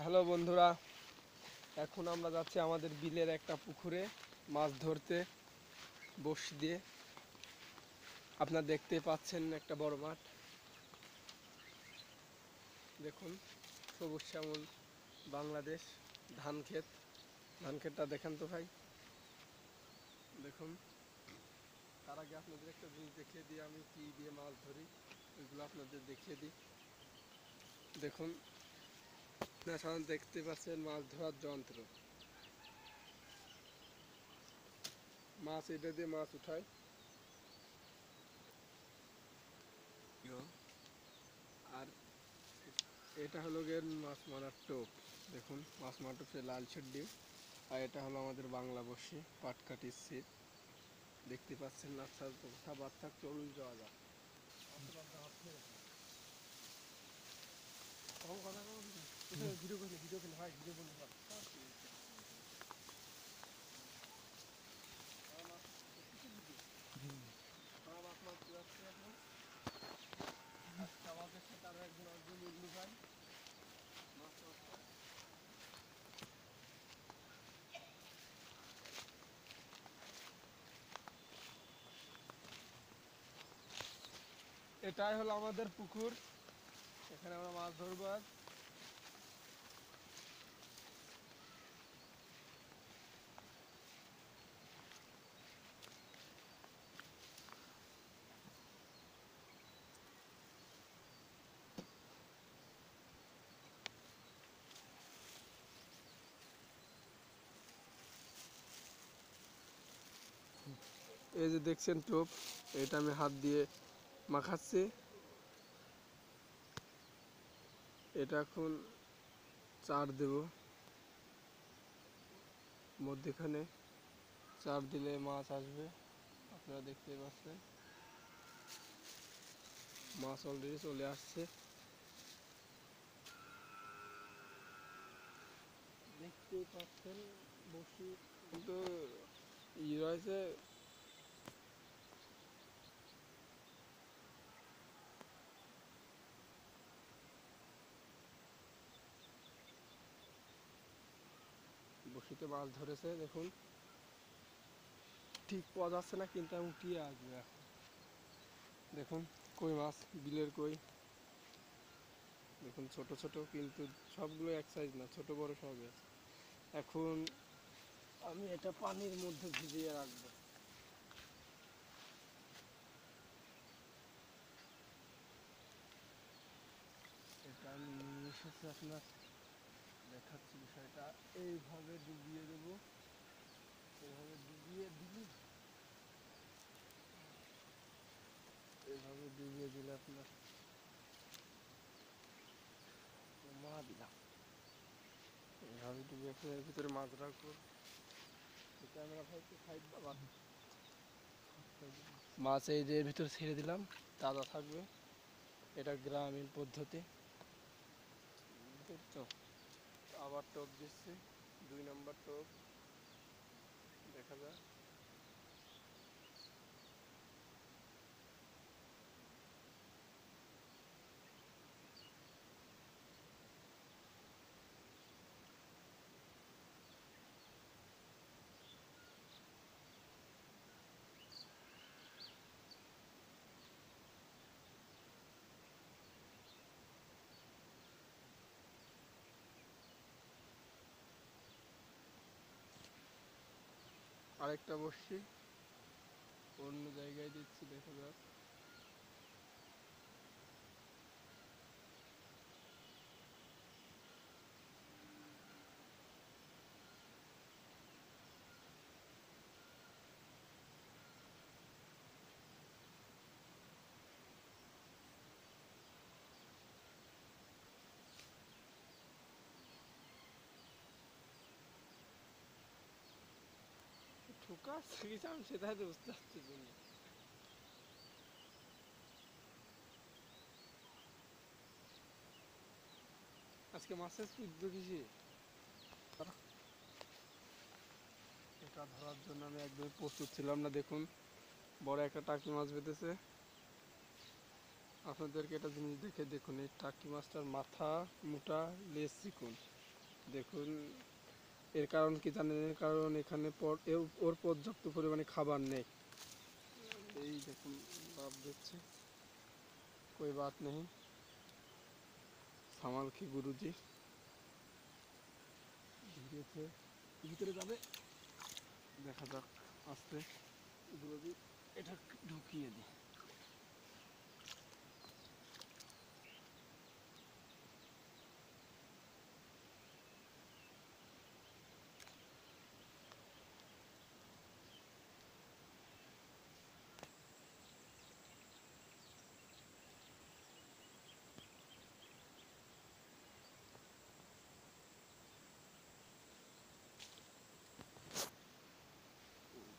Hello বন্ধুরা, এখন আমরা যাচ্ছি আমাদের বিলের একটা পুকুরে মাছ ধরতে বড়শি দিয়ে। আপনারা দেখতে পাচ্ছেন একটা বড় মাঠ, দেখুন সবুজ শ্যামল বাংলাদেশ ধান ক্ষেত। ধান ক্ষেতটা দেখেন তো ভাই, দেখুন। তার আগে আপনাদের একটা জিনিস দেখিয়ে দিই, আমি কি দিয়ে মাছ ধরি ওইগুলো আপনাদের দেখিয়ে দিই। দেখুন, আপনারা সাধারণত দেখতে পাচ্ছেন মাছ ধরার যন্ত্র। মাছ এটা দিয়ে মাছ উঠায়, আর এটা হলো গিয়ে মাছ মারার টোপ। দেখুন মাছ মারার টোপ, সে লাল ছিট ডিম। আর এটা হলো আমাদের বাংলা বড়শি, পাটকাঠির ছিপ। দেখতে পাচ্ছেন না? কথা বার্তা, চলুন যাওয়া যাক। ভিডিও করলে ভাই, ভিডিও করলে মাছ মারতে যাচ্ছে এখন। আজকে আমাদের সাথে আরো একজন আসবে, মুন্নু ভাই, মাছ মারতে। এটাই হলো আমাদের পুকুর, এখানে আমরা মাছ ধরবো আজ। এই যে দেখছেন টোপ, এটা আমি হাত দিয়ে মাখাচ্ছি। এটা এখন চার দেব, মধ্যেখানে চার দিলে মাছ আসবে। আপনারা দেখতে পাচ্ছেন মাছ অলরেডি চলে আসছে। দেখতে পাচ্ছেন বসি কিন্তু রয়েছে। বসিতে মাছ ধরেছে, দেখুন। ঠিক পাওয়া যাচ্ছে না, কিন্তু আমি উঠিয়ে আসবে এখন। দেখুন কই মাছ, বিলের কই। দেখুন ছোট ছোট, কিন্তু সবগুলো এক সাইজ না, ছোট বড় সবই আছে। এখন আমি এটা পানির মধ্যে ভিজিয়ে রাখবো। এটা আমি নিয়ে এসেছি, আপনার দেখাচ্ছি বিষয়টা। এইভাবে ডুবিয়ে দেবো, এইভাবে ডুবিয়ে দিলে, এইভাবে ডুবিয়ে দিলে আপনার মা দিলাম। এইভাবে ডুবিয়ে আপনার এর ভিতরে মাছ রাখবো। ক্যামেরা ভাই একটু সাইড বাবা। মাছ এই যে এর ভিতরে ছেড়ে দিলাম, তাজা থাকবে। এটা গ্রামীণ পদ্ধতি, বুঝছো? আবার টোপ দিচ্ছি, 2 নম্বর টোপ, দেখা যায়। আরেকটা বসছি, অন্য জায়গায় দিচ্ছি, দেখা যাক। ঠোকা শিখেছি আমি, সেটাই তো বুঝতে পারছি না। আজকে মাছের উদ্যোগী, এটা ধরার জন্য আমি একদমই প্রস্তুত ছিলাম না। দেখুন বড় একটা টাকি মাছ বেঁধেছে। আপনাদেরকে একটা জিনিস দেখে দেখুন, এই টাকি মাছটার মাথা মোটা, লেজ চিকন। দেখুন, এর কারণ কি জানেন? এর কারণ এখানে ওর পর্যাপ্ত পরিমাণে খাবার নেই। এই দেখুন, বাপ দিচ্ছে, कोई बात नहीं, সামাল কি গুরুজি ধীরে ধীরে ভিতরে যাবে, দেখা যাক। আস্তে গুরুজি এটা ঢুকিয়ে দিই।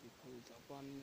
দেখুন জাপানি